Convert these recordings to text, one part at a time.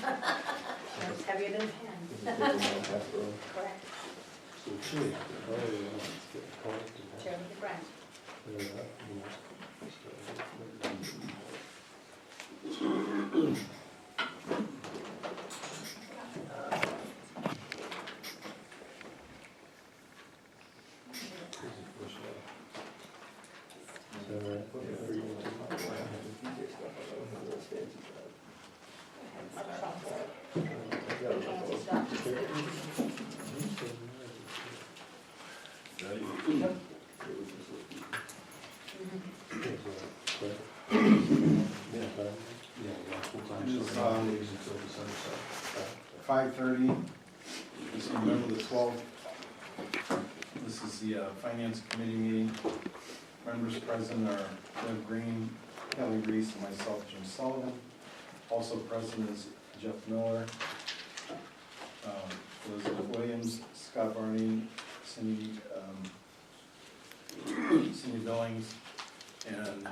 It's heavier than a pen. Correct. Share with a friend. This is 5:30, this is November the 12th. This is the Finance Committee meeting. Members present are Deb Green, Kelly Reese, and myself, Jim Sullivan. Also present is Jeff Miller, Elizabeth Williams, Scott Barney, Cindy Billings, and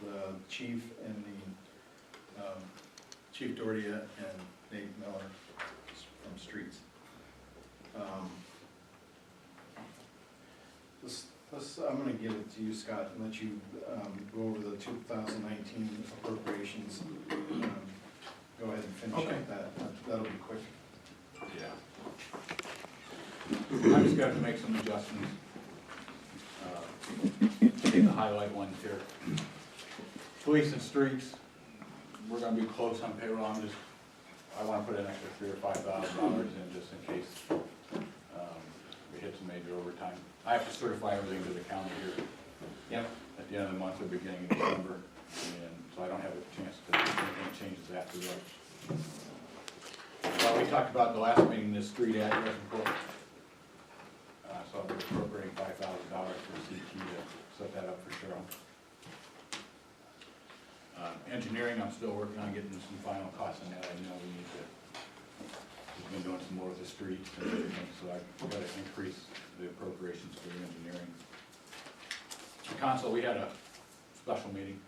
the chief and the Chief Doherty and Nate Miller from Streets. I'm going to give it to you, Scott, and let you go over the 2019 appropriations. Go ahead and finish up that. That'll be quick. Yeah. I just got to make some adjustments. Take the highlight ones here. Police and streets, we're going to be close on payroll. I want to put an extra $3,000 or $5,000 in just in case we hit some major overtime. I have to certify everything to the county here. Yep. At the end of the month or beginning of December, and so I don't have a chance to make any changes after that. We talked about the last meeting, this street address report. So I'll be appropriating $5,000 for CT to set that up for Cheryl. Engineering, I'm still working on getting some final costs on that. I know we need to, we've been doing some more with the streets and everything, so I've got to increase the appropriations for the engineering. The council, we had a special meeting,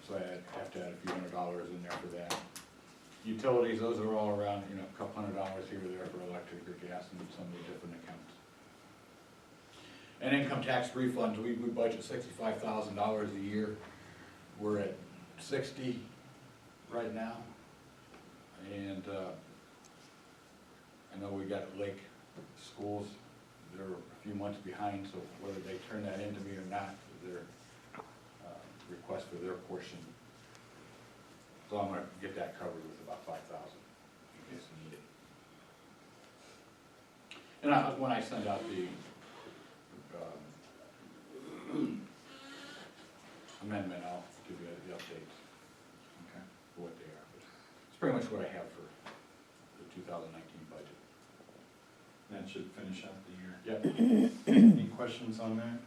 so I have to add a few $100s in there for that. Utilities, those are all around, you know, a couple $100 here or there for electric or gas and some of the different accounts. And income tax refunds, we budget $65,000 a year. We're at 60 right now, and I know we got Lake schools, they're a few months behind, so whether they turn that into me or not, their request for their portion. So I'm going to get that covered with about $5,000 in case needed. And when I send out the amendment, I'll give you the updates, okay, for what they are. But it's pretty much what I have for the 2019 budget. That should finish out the year. Yep. Any questions on that?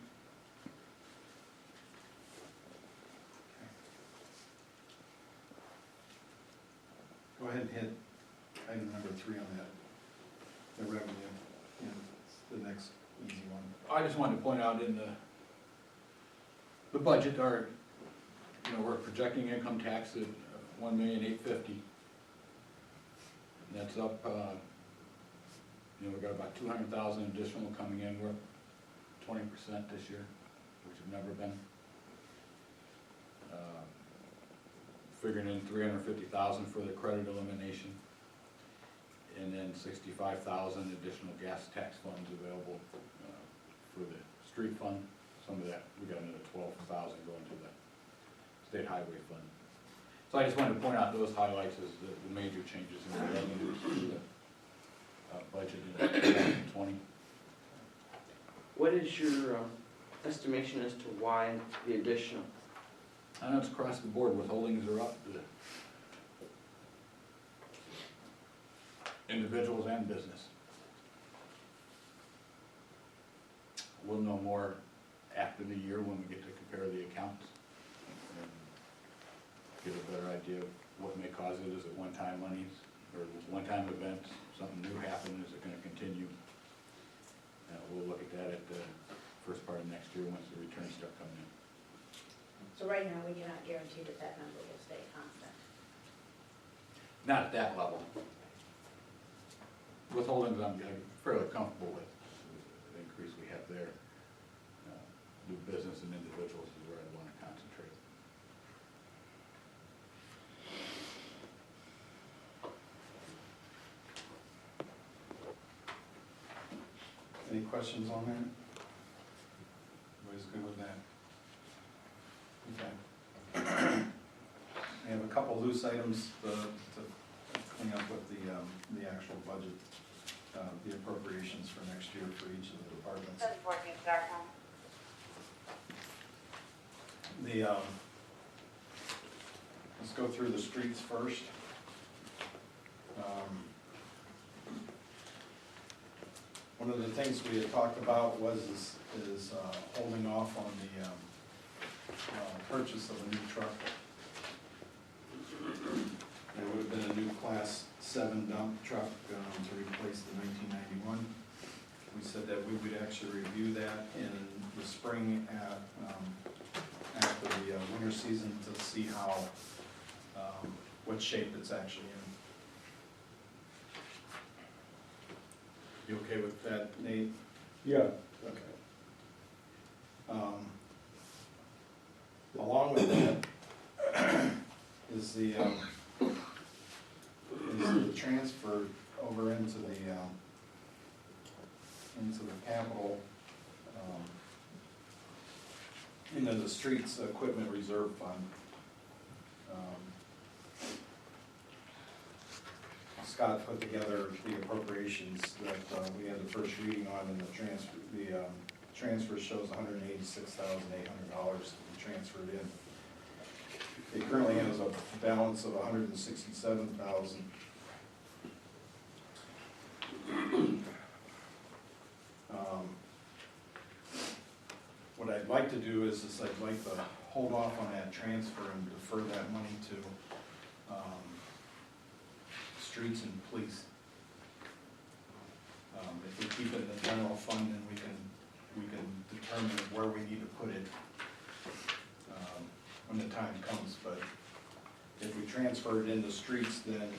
Go ahead and hit item number 3 on that, the revenue, and the next easy one. I just wanted to point out in the budget, our, you know, we're projecting income tax at $1,850,000. That's up, you know, we got about 200,000 additional coming in. We're 20% this year, which have never been. Figuring in $350,000 for the credit elimination, and then $65,000 additional gas tax funds available for the street fund. Some of that, we got another $12,000 going to the state highway fund. So I just wanted to point out those highlights as the major changes in the revenues to the budget in 2020. What is your estimation as to why the additional? I know it's across the board, withholdings are up, the individuals and business. We'll know more after the year when we get to compare the accounts and get a better idea of what may cause it. Is it one-time monies or one-time events? Something new happened? Is it going to continue? We'll look at that at the first part of next year once the returns start coming in. So right now, we cannot guarantee that that number will stay constant. Not at that level. Withholdings, I'm fairly comfortable with the increase we have there. New business and individuals is where I want to concentrate. Any questions on that? Everybody's good with that? Okay. We have a couple loose items to clean up with the actual budget, the appropriations for next year for each of the departments. Let's go through the streets first. One of the things we had talked about is holding off on the purchase of a new truck. There would have been a new Class 7 dump truck to replace the 1991. We said that we would actually review that in the spring after the winter season to see how, what shape it's actually in. You okay with that, Nate? Yeah. Okay. Along with that is the transfer over into the capital, into the streets equipment reserve fund. Scott put together the appropriations that we had the first reading on, and the transfer shows $186,800 to be transferred in. It currently has a balance of $167,000. What I'd like to do is I'd like to hold off on that transfer and defer that money to streets and police. If we keep it in the general fund, then we can determine where we need to put it when the time comes. But if we transfer it into streets, then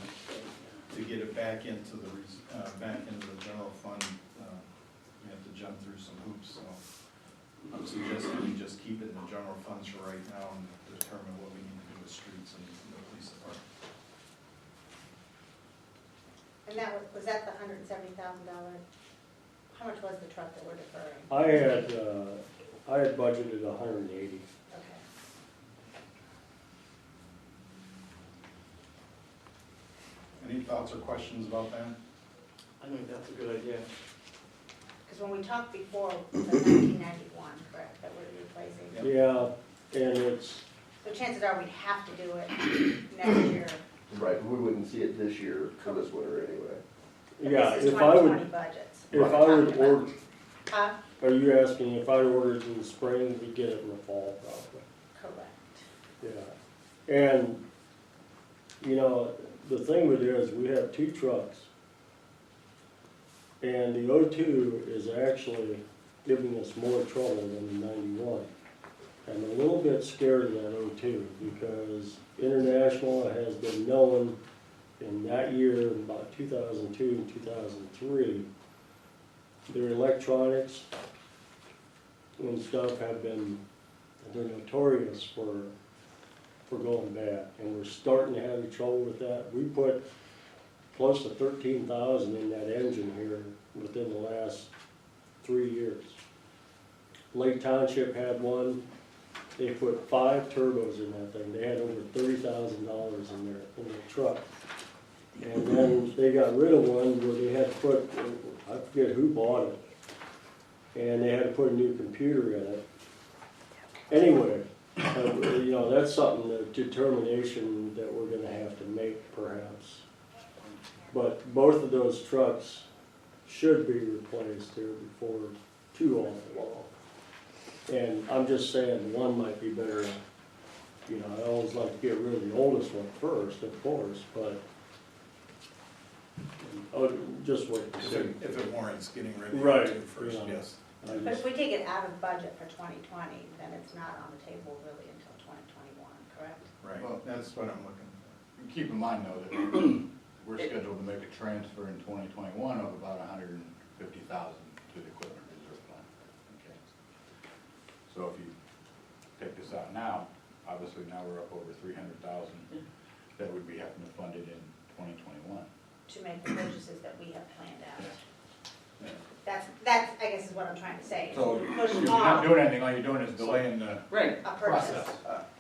to get it back into the general fund, we have to jump through some hoops. So I'm suggesting we just keep it in the general funds for right now and determine what we need to do with streets and the police department. And that was that the $170,000? How much was the truck that we're deferring? I had budgeted 180. Okay. Any thoughts or questions about that? I think that's a good idea. Because when we talked before, it was 1991, correct, that we're replacing? Yeah, and it's, So chances are we'd have to do it next year. Right, we wouldn't see it this year for this winter anyway. But yeah, this is if I would, 2020 budgets. if we're I would talking about. order, Huh? are you asking if I ordered in the spring, we'd get it in the fall probably? Correct. Yeah, and, you know, the thing with it is, we have 2 trucks. And the O2 is actually giving us more trouble than the 91. I'm a little bit scared of that O2 because International has been known in that year, in about 2002 and 2003, their electronics and stuff they're notorious for going bad. And we're starting to have trouble with that. We put close to 13,000 in that engine here within the last 3 years. Lake Township had one. They put 5 turbos in that thing. They had over $30,000 in their truck. And then they got rid of one where they had to put, I forget who bought it, and they had to put a new computer in it. Anyway, you know, that's something, a determination that we're gonna have to make perhaps. But both of those trucks should be replaced here before too awful long. And I'm just saying, one might be better, you know, I always like to get rid of the oldest one first, of course, but just wait and see. If it warrants getting rid of Right, the two first, yeah. yes. I But just- if we take it out of budget for 2020, then it's not on the table really until 2021, correct? Right, that's what I'm looking Keep in mind though, that we're scheduled to make a transfer in 2021 of about 150,000 to the equipment reserve fund. Okay. So if you take this out now, obviously now we're up over 300,000 that would be having to fund it in 2021. To make the purchases that we have planned out. Yeah. That's, I guess is what I'm trying to say. So We push you're not off doing anything, all you're doing is delaying the Right. a purchase. process.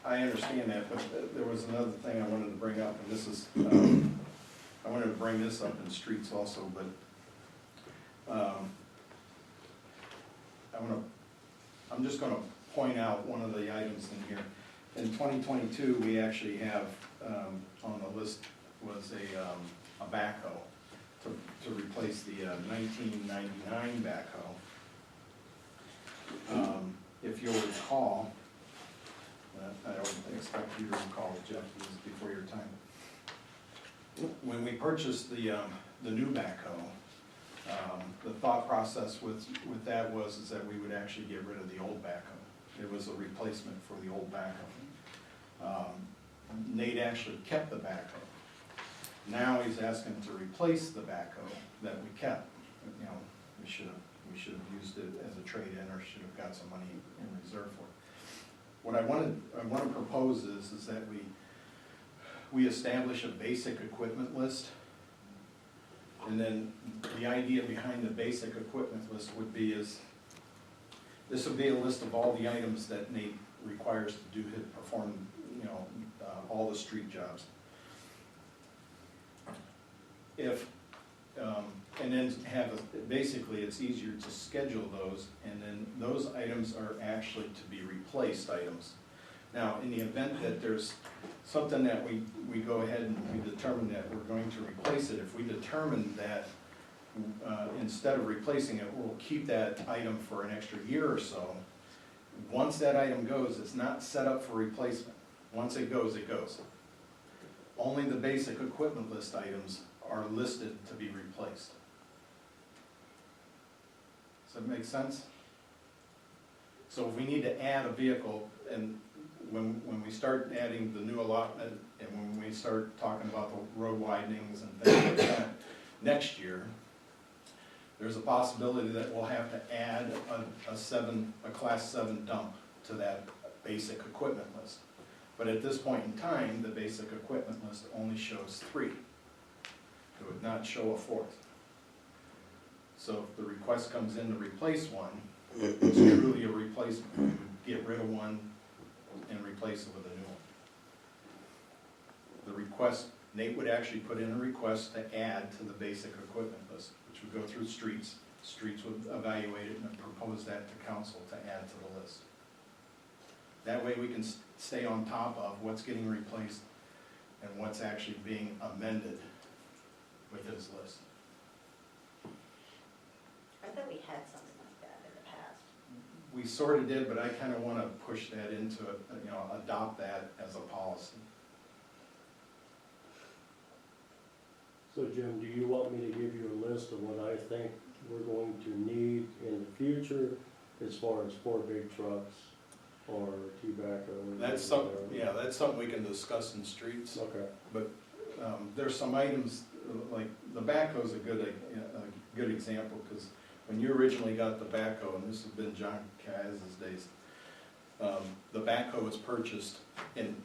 I understand that, but there was another thing I wanted to bring up, and this is, I wanted to bring this up in streets also, but I'm just gonna point out one of the items in here. In 2022, we actually have, on the list was a backhoe to replace the 1999 backhoe. If you'll recall, I don't expect you to recall, Jeff, this is before your time. When we purchased the new backhoe, the thought process with that is that we would actually get rid of the old backhoe. It was a replacement for the old backhoe. Nate actually kept the backhoe. Now he's asking to replace the backhoe that we kept. You know, we should have used it as a trade-in, or should have got some money in reserve for it. What I want to propose is that we establish a basic equipment list, and then the idea behind the basic equipment list would be this would be a list of all the items that Nate requires to perform, you know, all the street jobs. And then basically it's easier to schedule those, and then those items are actually to be replaced items. Now, in the event that there's something that we go ahead and we determine that we're going to replace it, if we determine that instead of replacing it, we'll keep that item for an extra year or so, once that item goes, it's not set up for replacement. Once it goes, it goes. Only the basic equipment list items are listed to be replaced. Does that make sense? So if we need to add a vehicle, and when we start adding the new allotment, and when we start talking about the road widenings and things like that next year, there's a possibility that we'll have to add a class 7 dump to that basic equipment list. But at this point in time, the basic equipment list only shows 3. It would not show a 4th. So if the request comes in to replace one, it's truly a replacement. We would get rid of one and replace it with a new one. The request, Nate would actually put in a request to add to the basic equipment list, which would go through streets. Streets would evaluate it and propose that to council to add to the list. That way we can stay on top of what's getting replaced and what's actually being amended with his list. I thought we had something like that in the past. We sort of did, but I kind of want to push that into it, you know, adopt that as a policy. So Jim, do you want me to give you a list of what I think we're going to need in the future as far as 4 big trucks or tobacco? That's something, yeah, that's something we can discuss in streets. Okay. But there's some items, like the backhoe's a good example, because when you originally got the backhoe, and this has been John Kaz's days, the backhoe was purchased and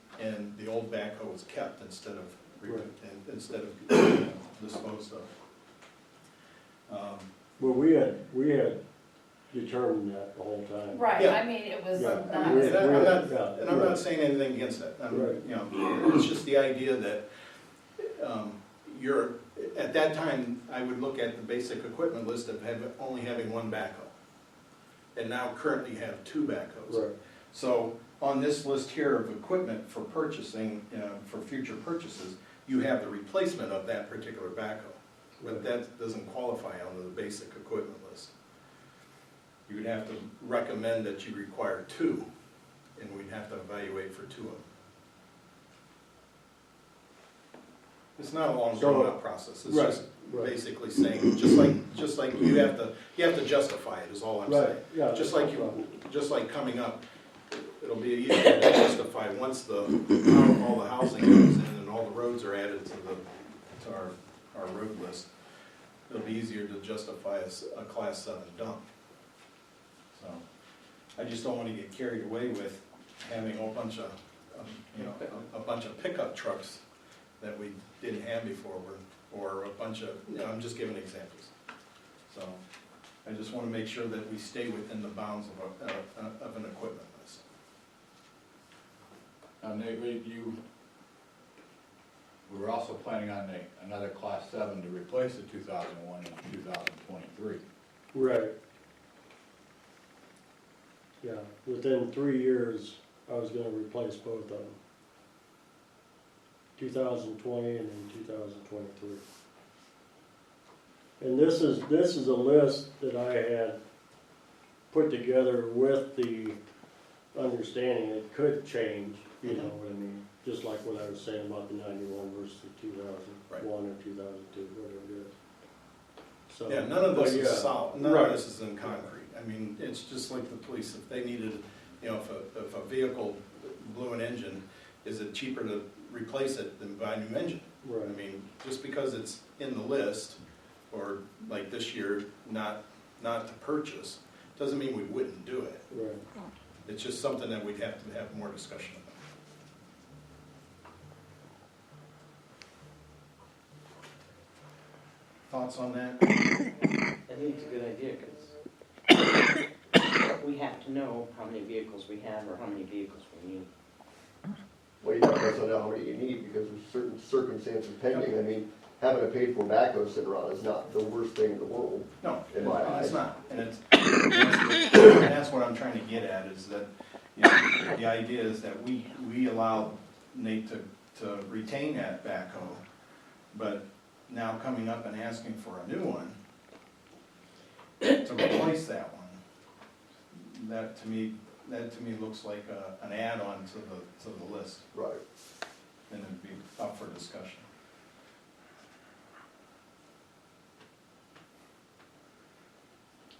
the old backhoe was kept instead of disposed of. Well, we had determined that the whole time. Right, Yeah. I mean, it was Yeah. not, And I'm not saying anything against that. Right. You know, it's just the idea that at that time, I would look at the basic equipment list of only having 1 backhoe. And now currently have 2 backhoes. Right. So on this list here of equipment for purchasing, for future purchases, you have the replacement of that particular backhoe. But that doesn't qualify under the basic equipment list. You would have to recommend that you require 2, and we'd have to evaluate for 2 of them. It's not a long drawn out process, it's Right, just right. basically saying, just like you have to justify it, is all I'm saying. Right, yeah. Just like coming up, it'll be easier to justify once all the housing goes in and all the roads are added to our road list, it'll be easier to justify a class 7 dump. So, I just don't wanna get carried away with having a bunch of, a bunch of pickup trucks that we didn't have before, or a bunch of, I'm just giving examples. So, I just wanna make sure that we stay within the bounds of an equipment list. Now, Nate, we were also planning on another class 7 to replace the 2001 and 2023. Right. Yeah, within 3 years, I was gonna replace both of them. 2020 and then 2023. And this is a list that I had put together with the understanding it could change, you know what I mean? Just like what I was saying about the 91 versus the 2001 or 2002, whatever it is. So, Yeah, none of this but is yeah, solid, none right. of this is in concrete. I mean, it's just like the police, if they needed, if a vehicle blew an engine, is it cheaper to replace it than buy a new engine? I Right. mean, just because it's in the list, or like this year, not to purchase, doesn't mean we wouldn't do it. Right. It's just something that we'd have to have more discussion about. Thoughts on that? I think it's a good idea, because we have to know how many vehicles we have or how many vehicles we need. Well, you don't necessarily know how many you need because of certain circumstances pending. I mean, having a paid for backhoe sitting around is not the worst thing in the world. No, In my it's eyes. not, and that's what I'm trying to get at, is that, the idea is that we allow Nate to retain that backhoe, but now coming up and asking for a new one to replace that one, that to me looks like an add-on to the list, Right. and it'd be up for discussion.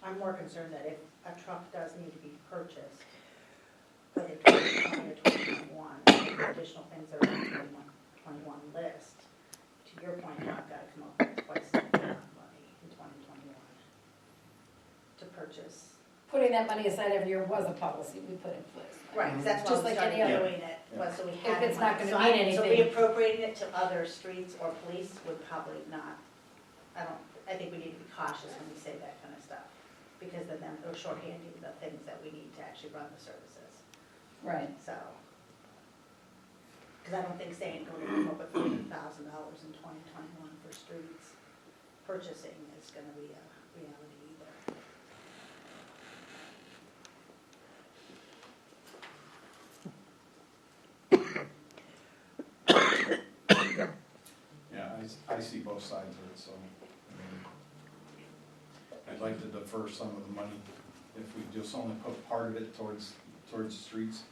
I'm more concerned that if a truck does need to be purchased, for the 2020 or 2021, the additional things that are on the 2021 list, to your point, I've got to come up with twice the amount of money in 2021 to purchase. Putting that money aside every year was a policy we put in place. Right, 'cause that's Just why we like any started other- doing it, was so we had. it's not money. gonna So mean So anything. reappropriating it to other streets or police would probably not, I think we need to be cautious when we say that kind of stuff. Because then we're shorthanding the things that we need to actually run the services, Right. so. Because I don't think saying going to come up with $40,000 in 2021 for streets purchasing is gonna be a reality either. Yeah, I see both sides of it, so, I mean, I'd like to defer some of the money, if we just only put part of it towards streets,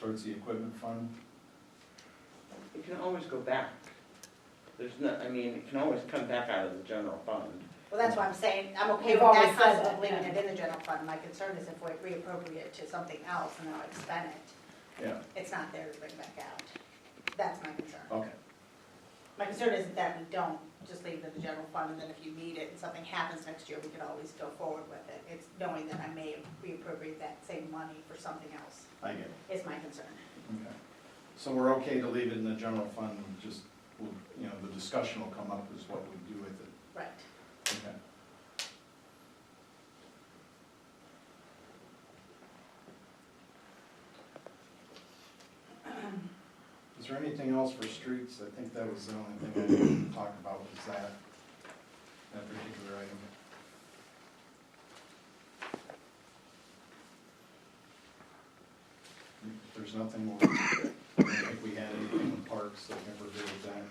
towards the equipment fund. It can always go back. There's no, I mean, it can always come back out of the general fund. Well, that's why I'm saying, I'm okay We've with always that said concept that, of leaving yeah. it in the general fund. My concern is if we reappropriate to something else and then I expend it, Yeah, it's not there to bring back out. That's my concern. okay, My concern isn't that we don't just leave it in the general fund and then if you need it and something happens next year, we could always go forward with it. It's knowing that I may reappropriate that same money for something else I get it, is my concern. okay. So we're okay to leave it in the general fund, and just, the discussion will come up is what we do with it, Right. okay. Is there anything else for streets? I think that was the only thing I didn't talk about, was that particular item. If there's nothing more, I don't think we had anything in parks that never did with that.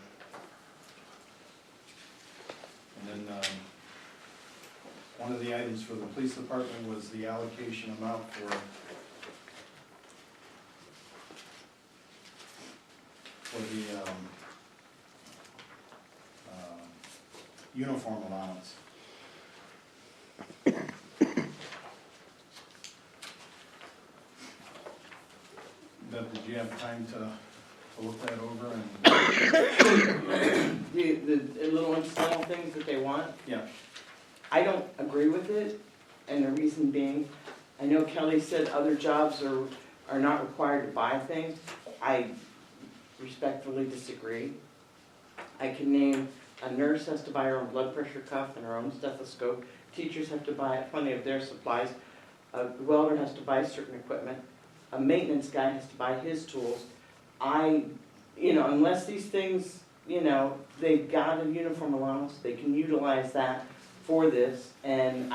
And then, one of the items for the police department was the allocation amount for the uniform allowance. Deb, did you have time to to look that over and, The little incidental things that they want, yeah, I don't agree with it, and the reason being, I know Kelly said other jobs are not required to buy things. I respectfully disagree. I can name, a nurse has to buy her own blood pressure cuff and her own stethoscope. Teachers have to buy plenty of their supplies. A welder has to buy certain equipment. A maintenance guy has to buy his tools. Unless these things, they've got a uniform allowance, they can utilize that for this, and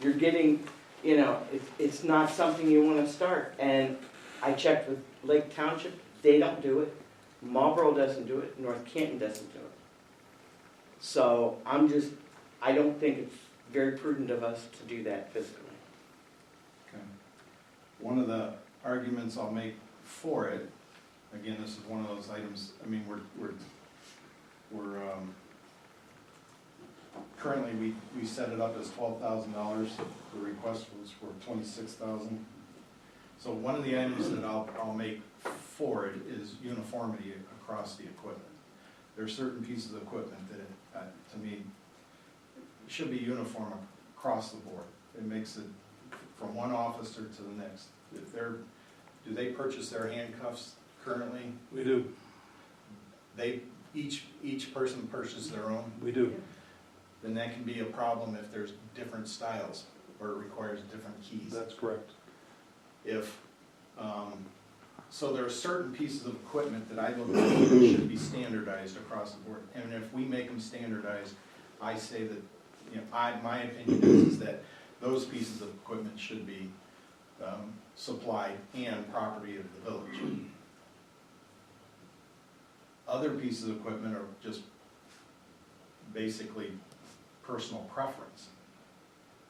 you're getting, it's not something you wanna start. And I checked with Lake Township, they don't do it, Marlboro doesn't do it, North Canton doesn't do it. So I don't think it's very prudent of us to do that fiscally. okay. One of the arguments I'll make for it, again, this is one of those items, I mean, we're currently, we set it up as $12,000, the request was for $26,000. So one of the items that I'll make for it is uniformity across the equipment. There are certain pieces of equipment that, to me, should be uniform across the board. It makes it from one officer to the next. Do they purchase their handcuffs currently? We do, Each person purchases their own? we do. Then that can be a problem if there's different styles or it requires different keys. That's correct. So there are certain pieces of equipment that I look at that should be standardized across the board. And if we make them standardized, I say that, my opinion is that those pieces of equipment should be supplied and property of the village. Other pieces of equipment are just basically personal preference.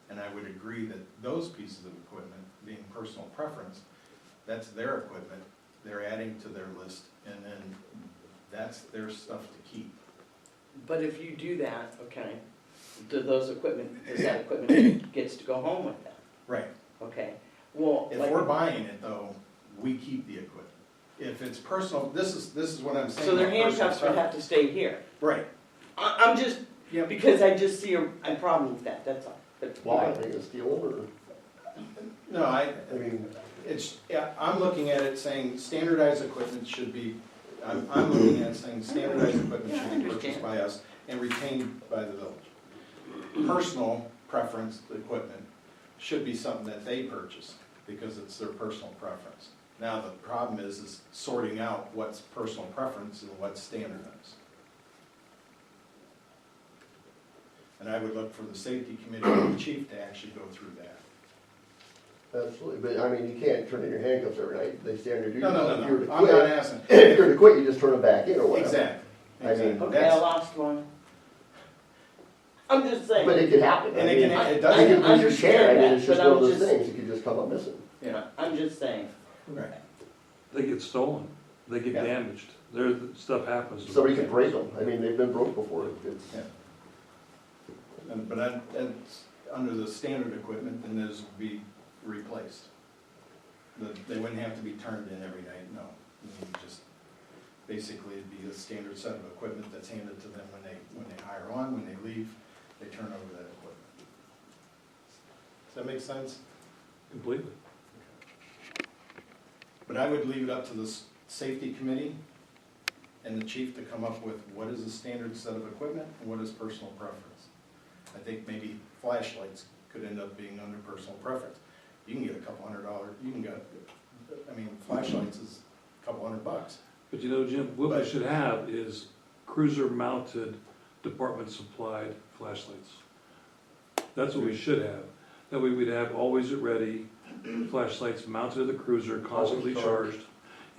And I would agree that those pieces of equipment, being personal preference, that's their equipment, they're adding to their list, and then that's their stuff to keep. But if you do that, okay, does that equipment gets to go home with them? Right. Okay, well. If we're buying it though, we keep the equipment. If it's personal, this is what I'm saying. So their about personal handcuffs would have to stay here. Right. I'm just, Yeah. because I just see a problem with that, that's all. But- Why, are they gonna steal them, No, I mean, I'm looking at it saying standardized equipment should be, I'm looking at it saying standardized equipment Yeah, I should be purchased understand. by us and retained by the village. Personal preference equipment should be something that they purchase because it's their personal preference. Now, the problem is sorting out what's personal preference and what's standardized. And I would look for the safety committee and the chief to actually go through that. absolutely, but I mean, you can't turn in your handcuffs every night, they stay on your duty. No, If you're to I'm not quit, asking. if you're to quit, you just turn them back in or whatever. Exactly. I mean, Exactly. Okay, I That's- lost one. I'm just saying. But it could happen, I And it mean, can- it it does- could lose your understand chair, I mean, that, it's just but one of I'm those just- things, it could just come up missing. Yeah. I'm just saying. Right. They get stolen, they get Yeah. damaged, stuff happens. to Somebody them. could break them, I mean, they've been broke before, it's, Yeah. But that's under the standard equipment, then those would be replaced. They wouldn't have to be turned in every night, no. I mean, just, basically, it'd be a standard set of equipment that's handed to them when they hire on, when they leave, they turn over that equipment. Does that make sense? Completely. But I would leave it up to the safety committee and the chief to come up with what is a standard set of equipment and what is personal preference. I think maybe flashlights could end up being under personal preference. You can get a couple $100, flashlights is a couple $100. But Jim, what we But- should have is cruiser-mounted, department-supplied flashlights. That's what we should have. That way we'd have always at ready, flashlights mounted to the cruiser, constantly Always charged. charged.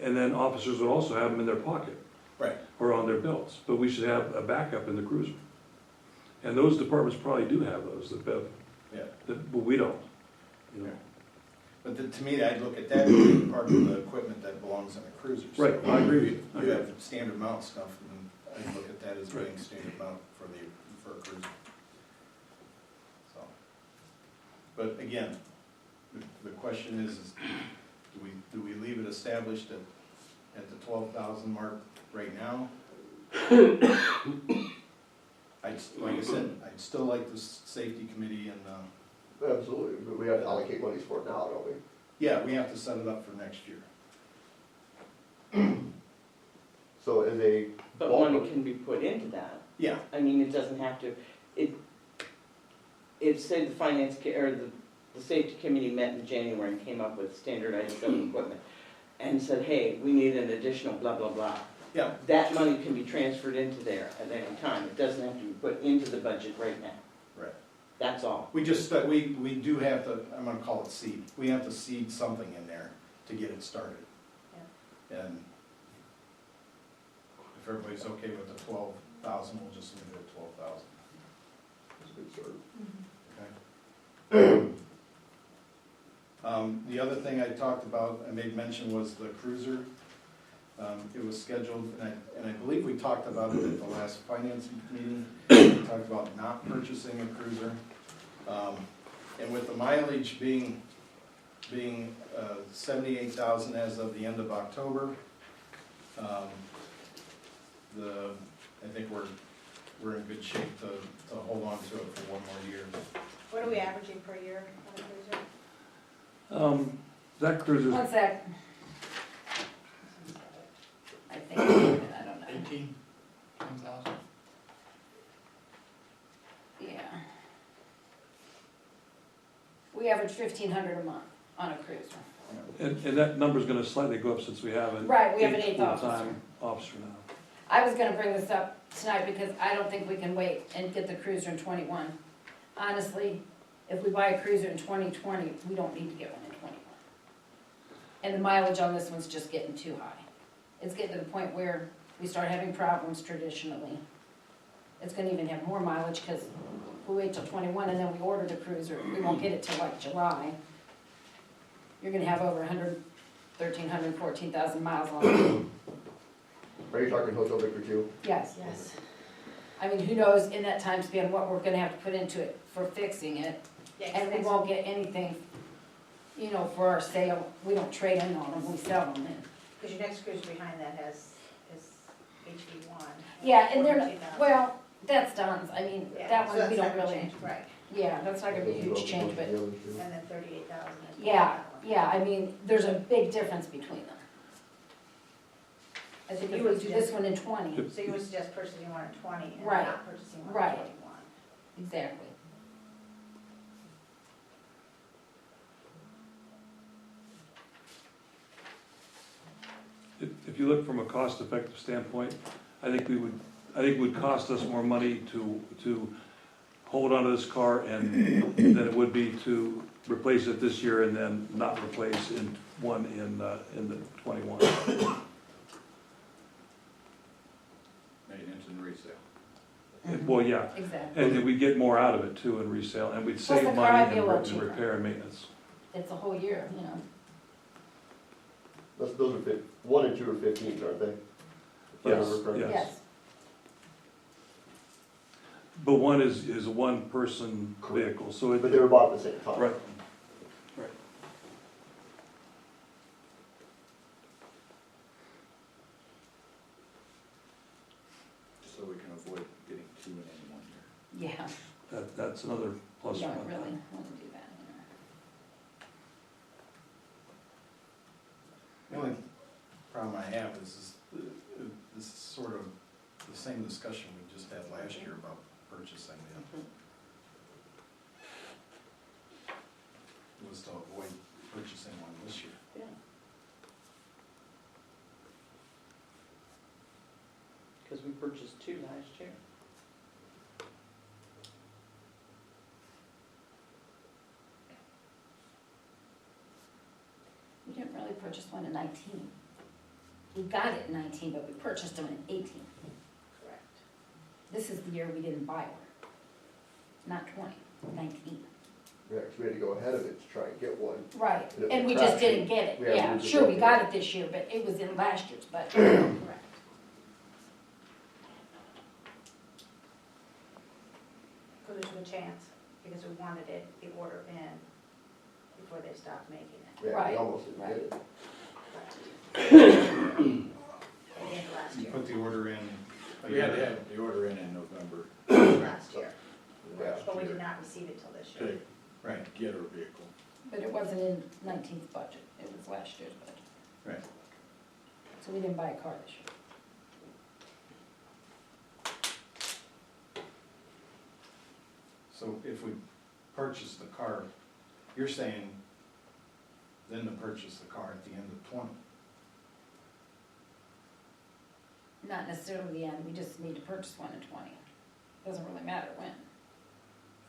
And then officers would also have them in their pocket Right. or on their belts. But we should have a backup in the cruiser. And those departments probably do have those, Yeah. but we don't. You know. But to me, I'd look at that as being part of the equipment that belongs in a cruiser. So Right, I agree with you. You have standard mount stuff, and I'd look at that as being standard mount for a cruiser. So, but again, the question is do we leave it established that at the 12,000 mark right now. Like I said, I'd still like the safety committee and, Absolutely, but we have to allocate monies for it now, don't we? yeah, we have to set it up for next year. So as a But money can be put into that. Yeah, I mean, it doesn't have to, if, say, the finance, or the safety committee met in January and came up with standardized set of equipment and said, hey, we need an additional blah, blah, blah. yeah, That money can be transferred into there at any time. It doesn't have to be put into the budget right now. right. That's all. We just, we do have to, I'm gonna call it seed. We have to seed something in there to get it started. And if everybody's okay with the 12,000, we'll just leave it at 12,000. That's a good start. The other thing I talked about, I made mention, was the cruiser. It was scheduled, and I believe we talked about it at the last finance meeting. We talked about not purchasing a cruiser. And with the mileage being 78,000 as of the end of October, I think we're in good shape to hold on to it for one more year. What are we averaging per year on a cruiser? That cruiser's, One sec. I think, I don't know. 18, 10,000? Yeah. We average 1,500 a month on a cruiser. and that number's gonna slightly go up since we have an Right, we have an eighth eighth officer. full-time officer now. I was gonna bring this up tonight because I don't think we can wait and get the cruiser in 21. Honestly, if we buy a cruiser in 2020, we don't need to get one in 21. And the mileage on this one's just getting too high. It's getting to the point where we start having problems traditionally. It's gonna even have more mileage because if we wait till 21 and then we order the cruiser, we won't get it till like July. You're gonna have over 113,000, 14,000 miles on it. Are you talking hotel Victor too? Yes. Yes. I mean, who knows in that time span what we're gonna have to put into it for fixing it, and we won't get anything, you know, for our sale. We don't trade in on them, we sell them. Because your next cruiser behind that is HV1. Yeah, and they're, 42,000. well, that's Don's, I mean, Yeah, that so one that's we not don't gonna really, change, right, yeah, that's not gonna be a huge change, but, and then 38,000 is. yeah, yeah, I mean, there's a big difference between them. I think So if you we would do this one in 20, So you would suggest purchasing one in 20 and Right, not purchasing one in right. 21? exactly. If you look from a cost-effective standpoint, I think it would cost us more money to hold onto this car and, than it would be to replace it this year and then not replace in the 21. Maintenance and resale. Well, yeah, Exactly. and we'd get more out of it too in resale, and we'd Plus save the car money would be a in little cheaper. repair and maintenance. It's a whole year, you know. Those are 1 and 2 are 15s, aren't they? If I Yes, remember correctly. yes. But one is a one-person vehicle, so it. But they were bought at the same time. Right. Just so we can avoid getting 2 in any 1 year. Yeah, That's another plus we one. don't really want to do that, you know. The only problem I have is this is sort of the same discussion we just had last year about purchasing it. Was to avoid purchasing one this year. Yeah. Because we purchased 2 last year. We didn't really purchase one in 19. We got it in 19, but we purchased them in 18. Correct. This is the year we didn't buy one. Not 20, 19. Yeah, 'cause we had to go ahead of it to try and get one. Right, And it and we was just traction. didn't get it, Yeah, yeah, we just sure, we didn't got get it this year, but it was in last year's budget. Correct. Because there's a chance, because we wanted it, the order in, before they stopped making it. Yeah, Right, we almost didn't right. get it. Correct. at the end of last You year, put the order in. We had to have the order in November last year. last But we did year not receive it till this to year. Right, get our vehicle. But it wasn't in 19's budget, it was last year's budget. right. So we didn't buy a car this year. So if we purchase the car, you're saying then to purchase the car at the end of 20. Not necessarily the end, we just need to purchase one in 20. Doesn't really matter when.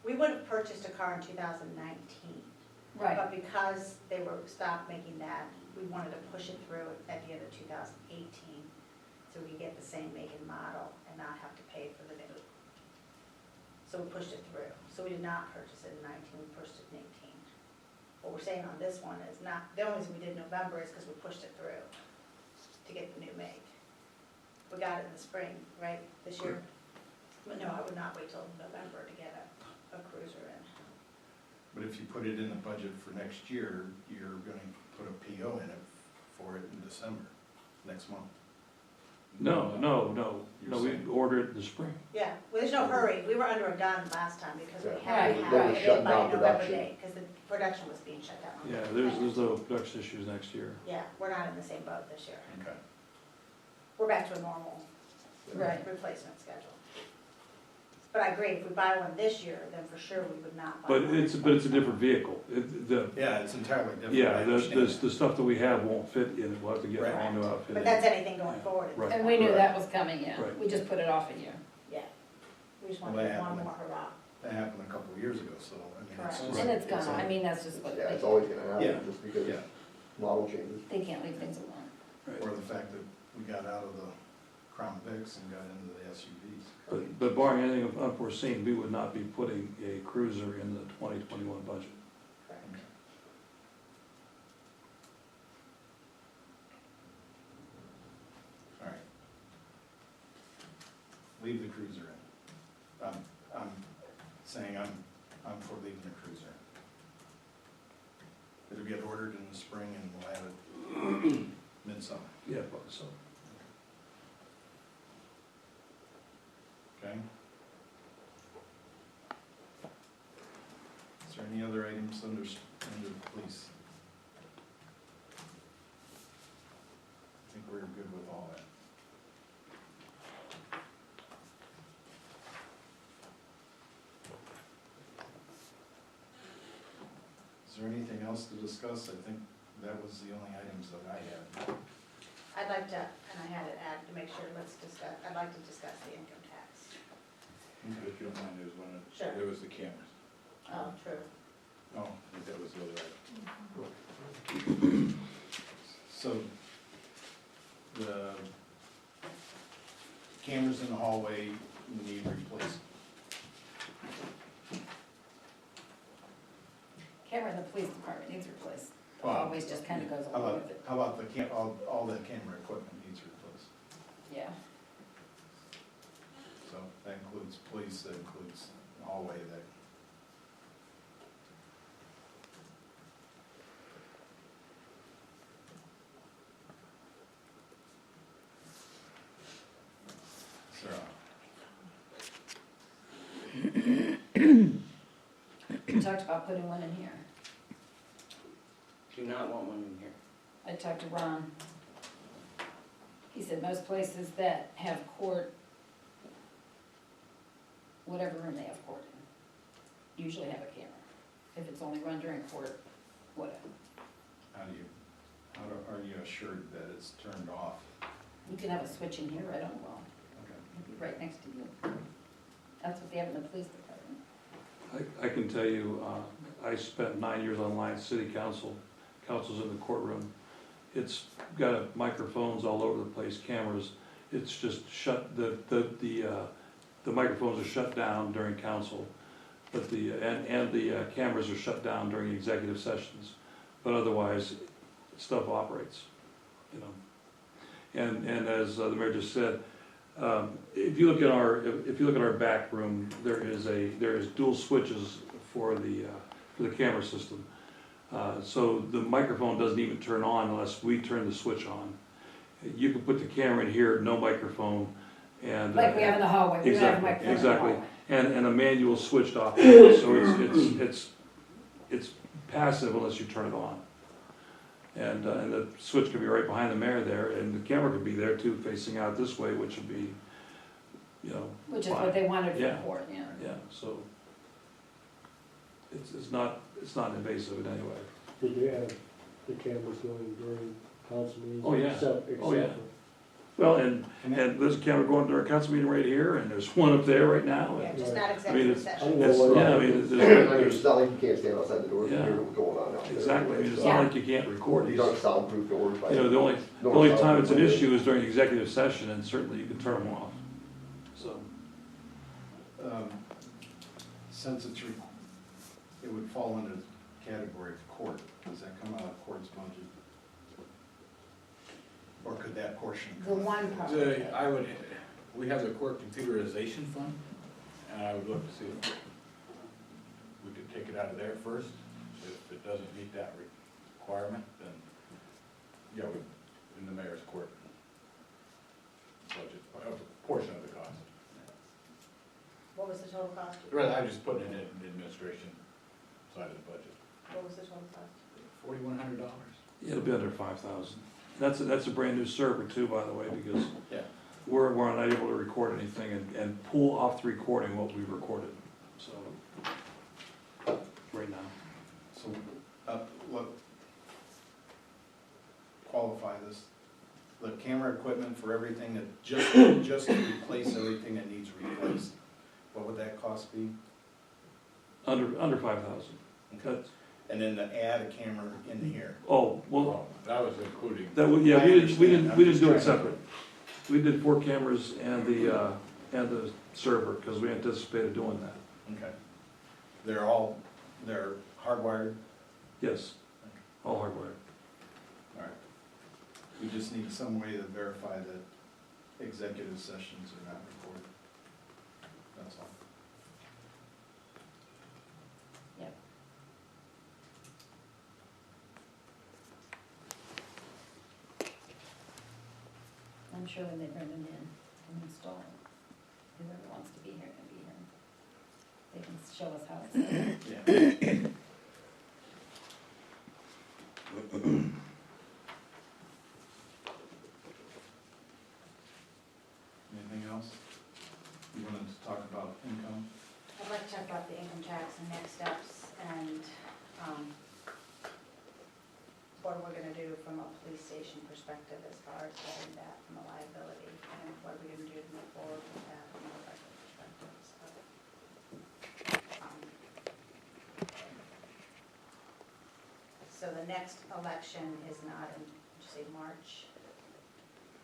We would have purchased a car in 2019. But because they were stopped making that, we wanted to push it through at the end of 2018, so we get the same make and model and not have to pay for the new. So we pushed it through. So we did not purchase it in 19, we purchased it in 18. What we're saying on this one is not, the only reason we did November is because we pushed it through to get the new make. We got it in the spring, right, this year? But no, I would not wait till November to get a cruiser in. But if you put it in the budget for next year, you're gonna put a PO in it for it in December, next month. No, we ordered it in the spring. Yeah, well, there's no hurry, we were under a gun last time because we Yeah. had to Right, have right. it Shut in by down November production. date, because the production was being shut down. Yeah, there's no production issues next year. Yeah, we're not in the same boat this year, Okay. we're back to a normal Right. replacement schedule. But I agree, if we buy one this year, then for sure we would not buy But one. it's a different vehicle. Yeah, it's entirely different. Yeah, I the understand that. stuff that we have won't fit in it, we'll have to get Right. all new outfit. But that's anything going forward. at this Right. And we knew Correct. that was coming, yeah. Right. We just put it off a year. Yeah, we just Well, wanted that one happened. more hurrah. That happened a couple of years ago, so, I mean, Correct. it's. And it's gone, on- I mean, that's just what, Yeah, it's they always gonna Yeah. happen, just because Yeah, model changes. can't leave things alone. or the fact that we got out of the Crown Vics and got into the SUVs. But barring anything unforeseen, we would not be putting a cruiser in the 2021 budget. Correct. All right. Leave the cruiser in. I'm saying I'm for leaving the cruiser. It'll get ordered in the spring and we'll have it midsummer, Yeah, but so. okay? Is there any other items under police? I think we're good with all that. Is there anything else to discuss? I think that was the only items that I had. I'd like to, and I had it add to make sure, I'd like to discuss the income tax. If you don't mind, there's one, Sure. there was the cameras. Oh, true. Oh, I think that was the other item. So, the cameras in the hallway need replaced. Camera in the police department needs replaced. Wow. Always just kind of goes How along about, with it. how about all the camera equipment needs replaced? Yeah. So that includes police, that includes the hallway, that. We talked about putting one in here. Do not want one in here. I talked to Ron. He said most places that have court, whatever room they have court in, usually have a camera. If it's only run during court, whatever. How are you assured that it's turned off? You can have a switch in here right on the wall. Okay. It'll be right next to you. That's what they have in the police department. I can tell you, I spent 9 years on Alliance City Council, councils in the courtroom. It's got microphones all over the place, cameras. It's just shut, the microphones are shut down during council, but the cameras are shut down during executive sessions. But otherwise, stuff operates, you know. And as the mayor just said, if you look at our back room, there is dual switches for the camera system. So the microphone doesn't even turn on unless we turn the switch on. you can put the camera in here, no microphone, and. Like we have in the hallway, we don't have a Exactly, microphone in the exactly. hallway. And a manual switched off, so it's passive unless you turn it on. And the switch could be right behind the mayor there, and the camera could be there too, facing out this way, which would be, you know. Which is fine. what they wanted for the Yeah. court, yeah. Yeah, so it's not invasive in any way. Did you have the cameras going during council meetings? Oh, yeah. Except Oh, yeah. for- Well, and there's a camera going to our council meeting right here, and there's one up there right now. Yeah, and just not I mean, executive it's- session. It's, yeah, I mean, I mean, there's, it's not like you can't stand outside the door and Yeah. hear what's going on out there. exactly, I mean, it's Yeah. not like you can't record These these. aren't soundproof doors by. You know, the only time it's an issue is during executive session, and certainly you can turn them off, so. Since it's, it would fall under the category of court, does that come out of court's budget? Or could that portion? The one part. We have the court computerization fund, and I would look to see if we could take it out of there first. If it doesn't meet that requirement, then, yeah, in the mayor's court budget, a portion of the cost. What was the total cost? Rather, I just put it in the administration side of the budget. What was the total cost? $4,100. Yeah, it'll be under 5,000. That's a brand new server too, by the way, because Yeah. we're unable to record anything and pull off the recording what we recorded, so, right now. So, look, qualify this, the camera equipment for everything that, just to replace everything that needs replaced, what would that cost be? Under 5,000. Okay. And then to add a camera in here. Oh, well, Well, that was including. that would, yeah, I we understand. didn't I'm do just it trying to- separate. We did 4 cameras and the server, because we anticipated doing that. Okay. They're hardwired? Yes, all hardwired. All right. We just need some way to verify that executive sessions are not recorded. That's all. Yep. I'm sure when they bring them in and install them, whoever wants to be here can be here. They can show us how it's done. Yeah. Anything else? You wanted to talk about income? I'd like to talk about the income tax and next steps and, what we're gonna do from a police station perspective as far as getting that from a liability, and what we're gonna do to move forward with that from a budget perspective, so. So the next election is not in, did you say March?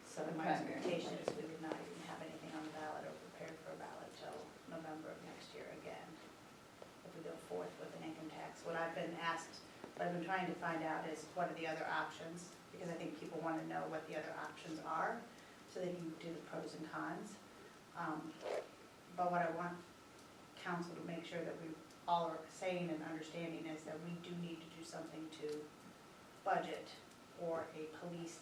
So my Okay. expectation is we would not even have anything on the ballot or prepared for a ballot till November of next year again, if we go forth with an income tax. What I've been trying to find out is what are the other options, because I think people want to know what the other options are, so they can do the pros and cons. But what I want council to make sure that we all are saying and understanding is that we do need to do something to budget for a police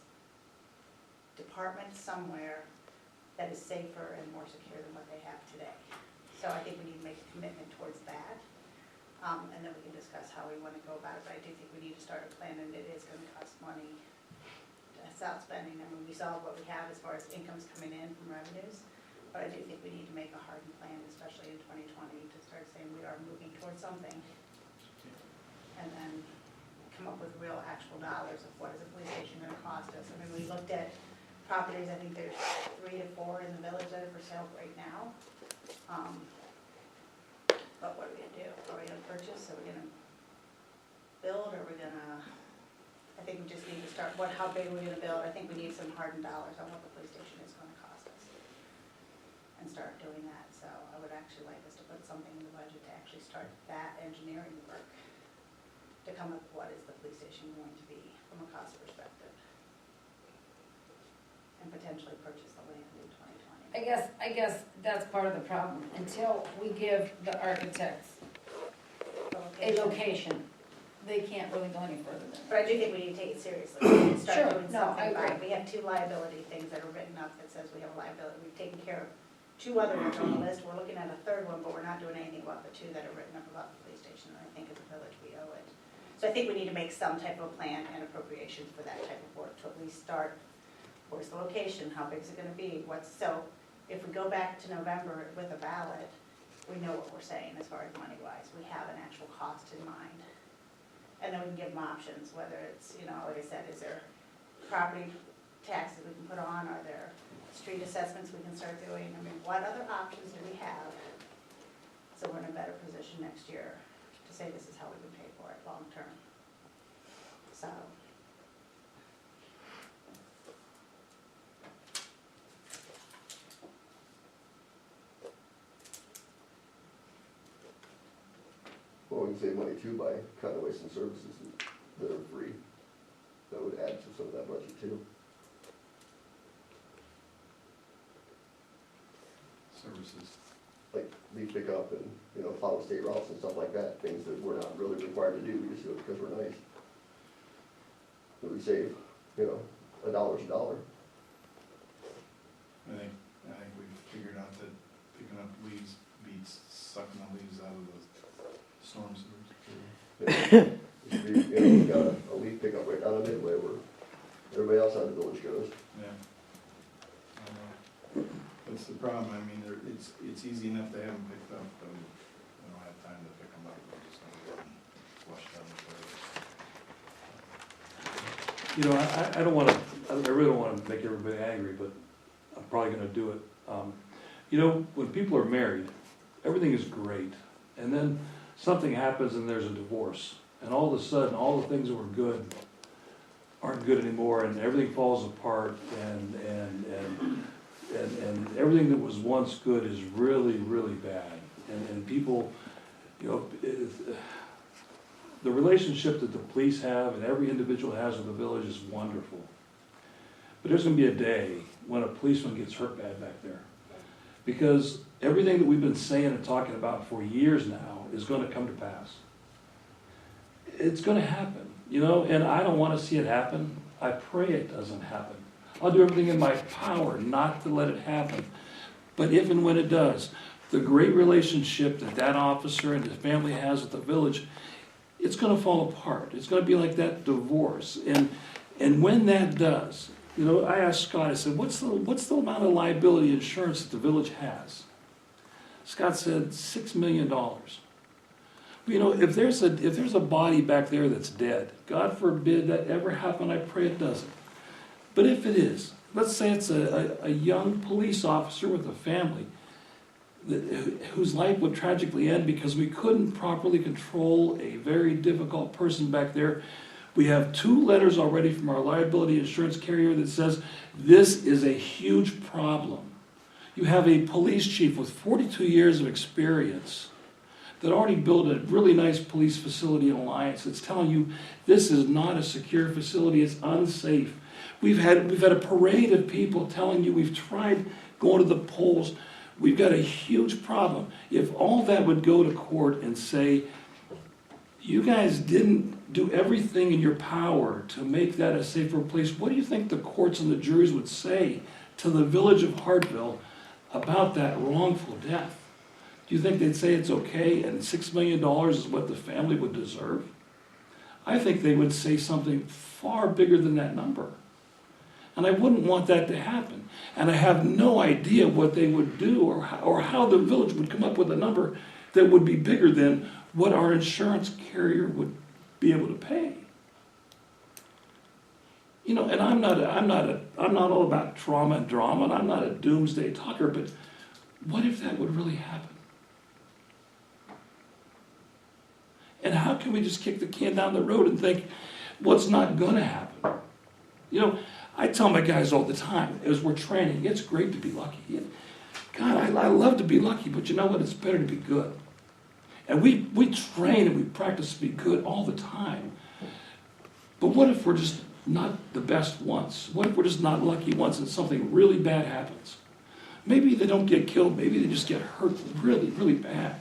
department somewhere that is safer and more secure than what they have today. So I think we need to make a commitment towards that. And then we can discuss how we want to go about it, but I do think we need to start a plan, and it is gonna cost money to stop spending. I mean, we saw what we have as far as incomes coming in from revenues, but I do think we need to make a hardened plan, especially in 2020, to start saying we are moving towards something. And then come up with real actual dollars of what is a police station gonna cost us. I mean, we looked at properties, I think there's 3 to 4 in the village that are for sale right now. But what are we gonna do? Are we gonna purchase, are we gonna build, are we gonna, I think we just need to start, how big are we gonna build? I think we need some hardened dollars on what the police station is gonna cost us. And start doing that, so I would actually like us to put something in the budget to actually start that engineering work, to come up with what is the police station going to be from a cost perspective. And potentially purchase the land in 2020. I guess that's part of the problem. Until we give the architects a location, they can't really go any further than But I do think we need to take it seriously. We need to Sure, start doing no, I something about it. agree. We have 2 liability things that are written up that says we have a liability. We've taken care of 2 other ones on the list. We're looking at a 3rd one, but we're not doing anything about the 2 that are written up about the police station. And I think as a village, we owe it. So I think we need to make some type of plan and appropriations for that type of work to at least start. Where's the location? How big is it gonna be? So if we go back to November with a ballot, we know what we're saying as far as money-wise. We have an actual cost in mind. And then we can give them options, whether it's, like I said, is there property taxes we can put on? Are there street assessments we can start doing? I mean, what other options do we have? So we're in a better position next year to say this is how we can pay for it long-term. So. Well, we can save money too by cutting away some services that are free. That would add to some of that budget too. Services. Like leaf pickup and, follow state routes and stuff like that, things that we're not really required to do, we just do it because we're nice. But we save, $1's a dollar. I think we've figured out that picking up leaves beats sucking the leaves out of the storm sewers. We got a leaf pickup right down the midway where everybody else out of the village goes. Yeah. I know. That's the problem, I mean, it's easy enough to have them picked up, but we don't have time to pick them up, we're just gonna get them flushed down the toilet. You know, I don't wanna, I really don't wanna make everybody angry, but I'm probably gonna do it. You know, when people are married, everything is great, and then something happens and there's a divorce, and all of a sudden, all the things that were good aren't good anymore, and everything falls apart, and everything that was once good is really, really bad. And people, the relationship that the police have and every individual has with the village is wonderful. But there's gonna be a day when a policeman gets hurt bad back there. Because everything that we've been saying and talking about for years now is gonna come to pass. It's gonna happen, and I don't wanna see it happen. I pray it doesn't happen. I'll do everything in my power not to let it happen. But if and when it does, the great relationship that officer and his family has with the village, it's gonna fall apart. It's gonna be like that divorce. And when that does, I asked Scott, I said, what's the amount of liability insurance that the village has? Scott said $6 million. If there's a body back there that's dead, God forbid that ever happen, I pray it doesn't. But if it is, let's say it's a young police officer with a family whose life would tragically end because we couldn't properly control a very difficult person back there. We have 2 letters already from our liability insurance carrier that says this is a huge problem. You have a police chief with 42 years of experience that already built a really nice police facility in Alliance that's telling you this is not a secure facility, it's unsafe. We've had a parade of people telling you we've tried going to the polls. We've got a huge problem. If all that would go to court and say, you guys didn't do everything in your power to make that a safer place, what do you think the courts and the juries would say to the village of Hartville about that wrongful death? Do you think they'd say it's okay and $6 million is what the family would deserve? I think they would say something far bigger than that number. And I wouldn't want that to happen. And I have no idea what they would do or how the village would come up with a number that would be bigger than what our insurance carrier would be able to pay. And I'm not all about trauma and drama, and I'm not a doomsday talker, but what if that would really happen? And how can we just kick the can down the road and think, what's not gonna happen? I tell my guys all the time, as we're training, it's great to be lucky. God, I love to be lucky, but you know what? It's better to be good. And we train and we practice to be good all the time. But what if we're just not the best once? What if we're just not lucky once and something really bad happens? Maybe they don't get killed, maybe they just get hurt really, really bad.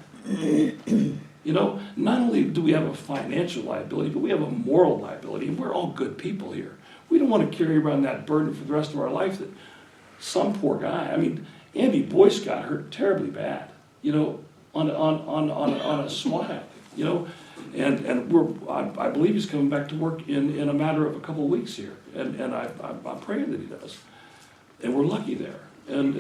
You know, not only do we have a financial liability, but we have a moral liability, and we're all good people here. We don't want to carry around that burden for the rest of our life that some poor guy, I mean, Andy Boyce got hurt terribly bad, you know, on a SWAT act, you know, and I believe he's coming back to work in a matter of a couple of weeks here, and I'm praying that he does, and we're lucky there, and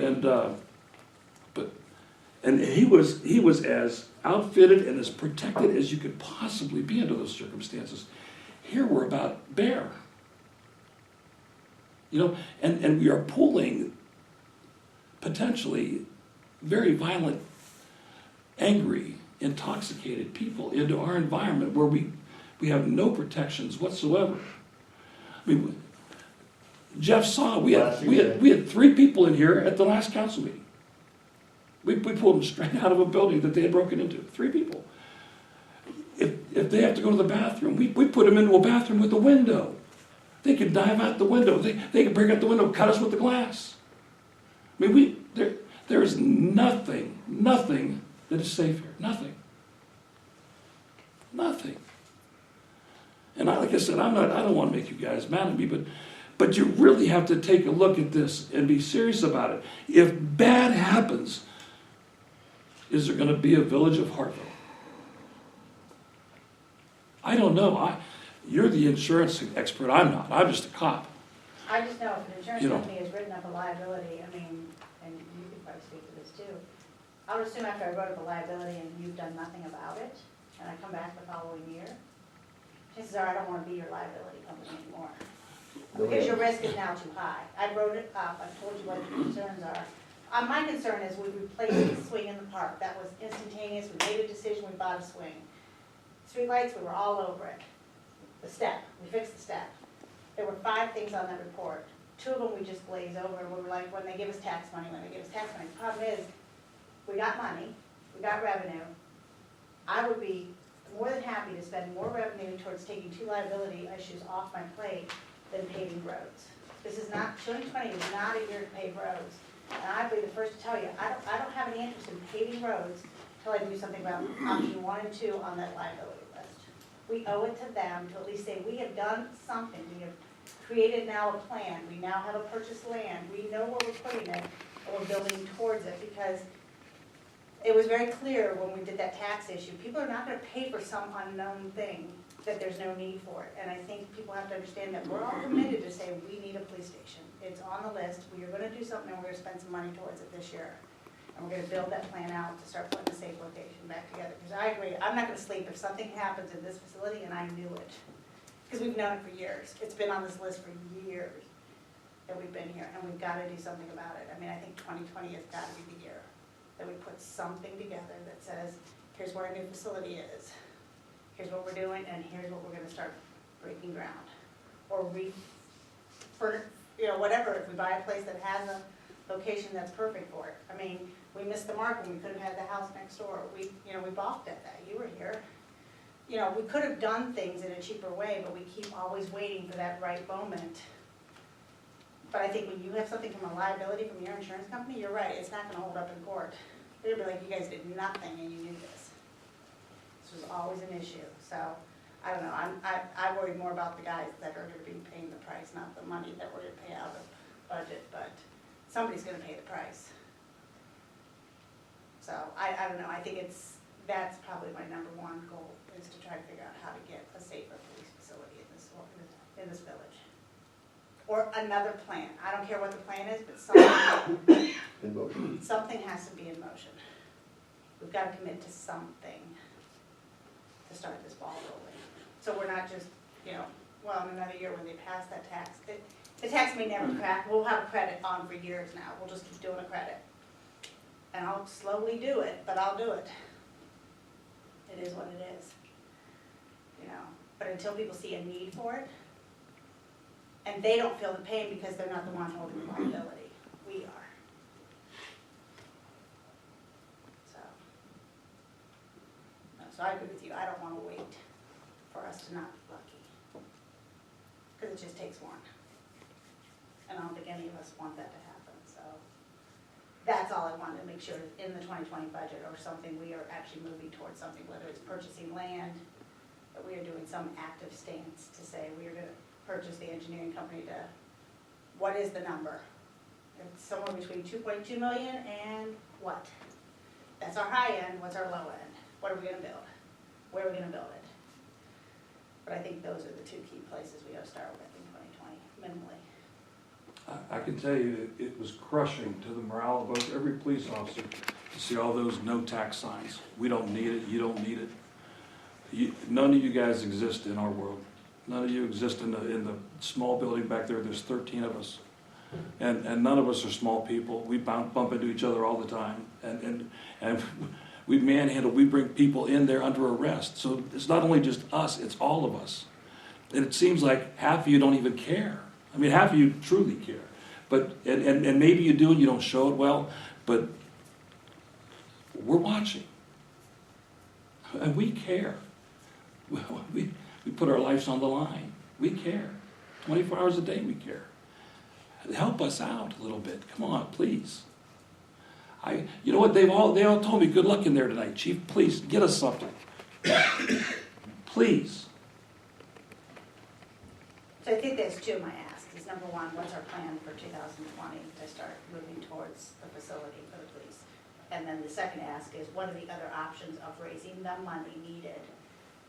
he was as outfitted and as protected as you could possibly be under those circumstances. Here we're about bare. You know, and we are pulling potentially very violent, angry, intoxicated people into our environment where we have no protections whatsoever. I mean, Jeff saw, we had 3 people in here at the last council meeting. We pulled them straight out of a building that they had broken into, 3 people. If they have to go to the bathroom, we put them into a bathroom with a window. They could dive out the window. They could break out the window, cut us with the glass. I mean, there is nothing that is safe here. Nothing. And like I said, I don't want to make you guys mad at me, but you really have to take a look at this and be serious about it. If bad happens, is there going to be a village of Hartville? I don't know. You're the insurance expert. I'm not. I'm just a cop. I just know if an insurance You know. company has written up a liability, I mean, and you could probably speak to this too. I would assume after I wrote up a liability and you've done nothing about it, and I come back the following year, chances are I don't want to be your liability company anymore. Because your risk is now too high. I wrote it up, I told you what the concerns are. My concern is we replaced the swing in the park. That was instantaneous, we made a decision, we bought a swing. Streetlights, we were all over it. The step, we fixed the step. There were 5 things on that report. 2 of them we just glazed over, and we were like, when they give us tax money, when they give us tax money. The problem is, we got money, we got revenue. I would be more than happy to spend more revenue towards taking 2 liability issues off my plate than paving roads. This is not, 2020 is not a year to pave roads. And I'd be the first to tell you, I don't have any interest in paving roads until I do something about option 1 and 2 on that liability list. We owe it to them to at least say, we have done something, we have created now a plan, we now have a purchased land, we know where we're putting it, and we're building towards it, because it was very clear when we did that tax issue, people are not gonna pay for some unknown thing that there's no need for it. And I think people have to understand that we're all committed to say, we need a police station. It's on the list, we are gonna do something, and we're gonna spend some money towards it this year. And we're gonna build that plan out to start putting a safe location back together. Because I agree, I'm not gonna sleep if something happens in this facility and I knew it. Because we've known it for years. It's been on this list for years that we've been here, and we've gotta do something about it. I mean, I think 2020 has gotta be the year that we put something together that says, here's where our new facility is, here's what we're doing, and here's what we're gonna start breaking ground. Or whatever, if we buy a place that has a location that's perfect for it. I mean, we missed the mark when we could have had the house next door. We balked at that, you were here. We could have done things in a cheaper way, but we keep always waiting for that right moment. But I think when you have something from a liability from your insurance company, you're right, it's not gonna hold up in court. They're gonna be like, you guys did nothing and you knew this. This was always an issue, so, I don't know, I worry more about the guys that are gonna be paying the price, not the money that we're gonna pay out of budget, but somebody's gonna pay the price. So, I don't know, I think that's probably my number 1 goal, is to try to figure out how to get a safer police facility in this village. Or another plan. I don't care what the plan is, but something has to be in motion. We've got to commit to something to start this ball rolling. So we're not just, in another year when they pass that tax, the tax may never crack. We'll have a credit on for years now. We'll just keep doing a credit. And I'll slowly do it, but I'll do it. It is what it is. But until people see a need for it, and they don't feel the pain because they're not the one holding the liability. We are. So I agree with you. I don't want to wait for us to not be lucky. Because it just takes one. And I don't think any of us want that to happen, so. that's all I wanted to make sure in the 2020 budget or something, we are actually moving towards something, whether it's purchasing land, that we are doing some active stance to say we are gonna purchase the engineering company to, what is the number? It's somewhere between 2.2 million and what? That's our high end, what's our low end? What are we gonna build? Where are we gonna build it? But I think those are the two key places we gotta start with in 2020, minimally. I can tell you, it was crushing to the morale of every police officer to see all those no tax signs. We don't need it, you don't need it. None of you guys exist in our world. None of you exist in the small building back there. There's 13 of us. And none of us are small people. We bump into each other all the time. And we manhandle, we bring people in there under arrest. So it's not only just us, it's all of us. And it seems like half of you don't even care. I mean, half of you truly care. But, and maybe you do and you don't show it well, but we're watching. And we care. We put our lives on the line. We care. 24 hours a day we care. Help us out a little bit. Come on, please. You know what, they all told me, good luck in there tonight. Chief, please, get us something. Please. So I think there's two of my asks, is number one, what's our plan for 2020 to start moving towards the facility for the police? And then the second ask is, what are the other options of raising the money needed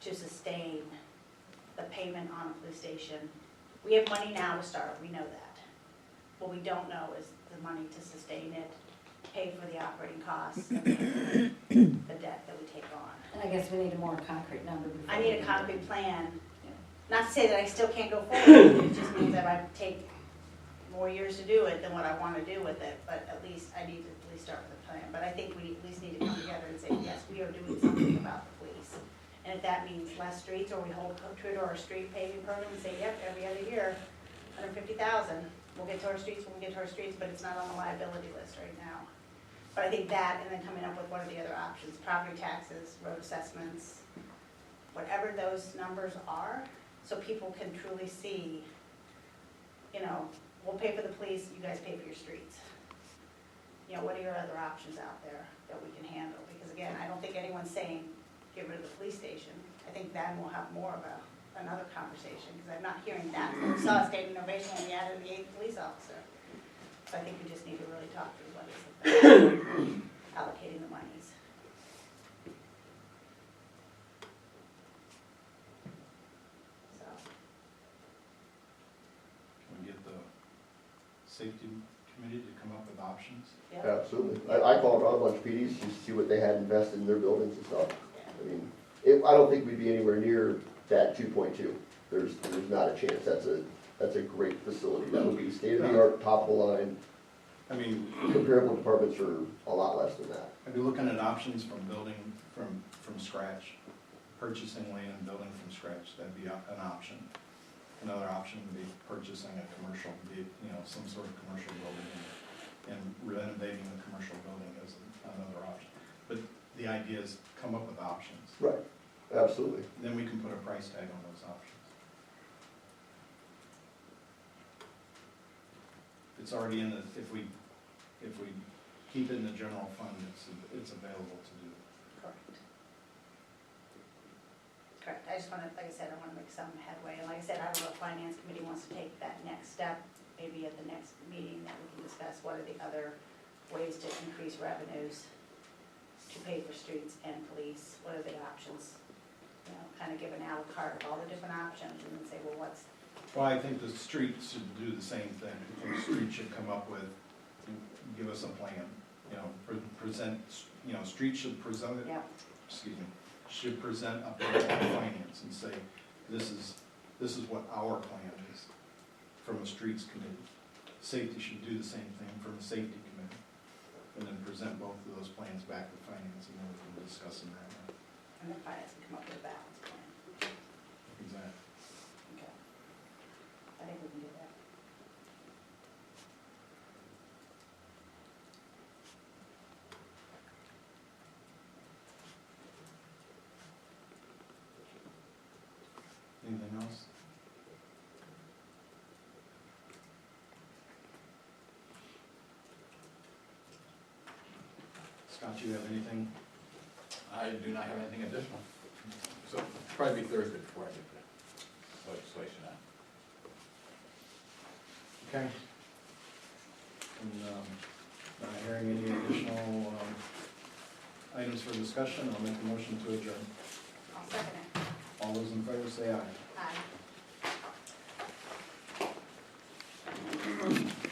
to sustain the payment on a police station? We have money now to start, we know that. What we don't know is the money to sustain it, pay for the operating costs, and pay for the debt that we take on. And I guess we need a more concrete number before. I we need a can- concrete plan. Not to say that I still can't go forward, it just means that I take more years to do it than what I want to do with it, but at least I need to at least start with a plan. But I think we at least need to come together and say, yes, we are doing something about the police. And if that means less streets, or we hold true to our street paving program and say, yep, every other year, 150,000, we'll get to our streets, but it's not on the liability list right now. But I think that, and then coming up with what are the other options, property taxes, road assessments, whatever those numbers are, so people can truly see, you know, we'll pay for the police, you guys pay for your streets. You know, what are your other options out there that we can handle? Because again, I don't think anyone's saying, get rid of the police station. I think then we'll have more of another conversation, because I'm not hearing that. We saw a standing ovation when we added the 8th police officer. So I think we just need to really talk through what is the allocating the monies. So, Can we get the safety committee to come up with options? yeah. Absolutely. I called around a bunch of PDs just to see what they had invested in their buildings and stuff. Yeah. I mean, I don't think we'd be anywhere near that 2.2. There's not a chance. That's a great facility. That would be state of the art, top of the line. I mean, Comparable departments are a lot less than that. I'd be looking at options from building from scratch, purchasing land and building from scratch. That'd be an option. Another option would be purchasing a commercial, some sort of commercial building and renovating the commercial building is another option. But the idea is come up with options. Right. Absolutely. Then we can put a price tag on those options. It's already in the, if we keep it in the general fund, it's available to do. Correct. Correct, I just wanna, like I said, I wanna make some headway, and like I said, I don't know if finance committee wants to take that next step, maybe at the next meeting, that we can discuss what are the other ways to increase revenues to pay for streets and police, what are the options? You know, kind of give an a la carte of all the different options, and then say, well, what's, Well, I think the street should do the same thing. I think the street should come up with, give us a plan, present, street should present it, yeah, should present a plan to finance and say, this is what our plan is from a streets committee. Safety should do the same thing from a safety committee. And then present both of those plans back to finance, and then we can discuss them that way. and then finance can come up with a balance plan. Exactly. Okay. I think we can do that. Anything else? Scott, do you have anything? I do not have anything additional. So probably be Thursday before I get the legislation on. Okay. And, not hearing any additional, items for discussion, I'll make a motion to adjourn. I'll second it. All those in favor say aye. Aye.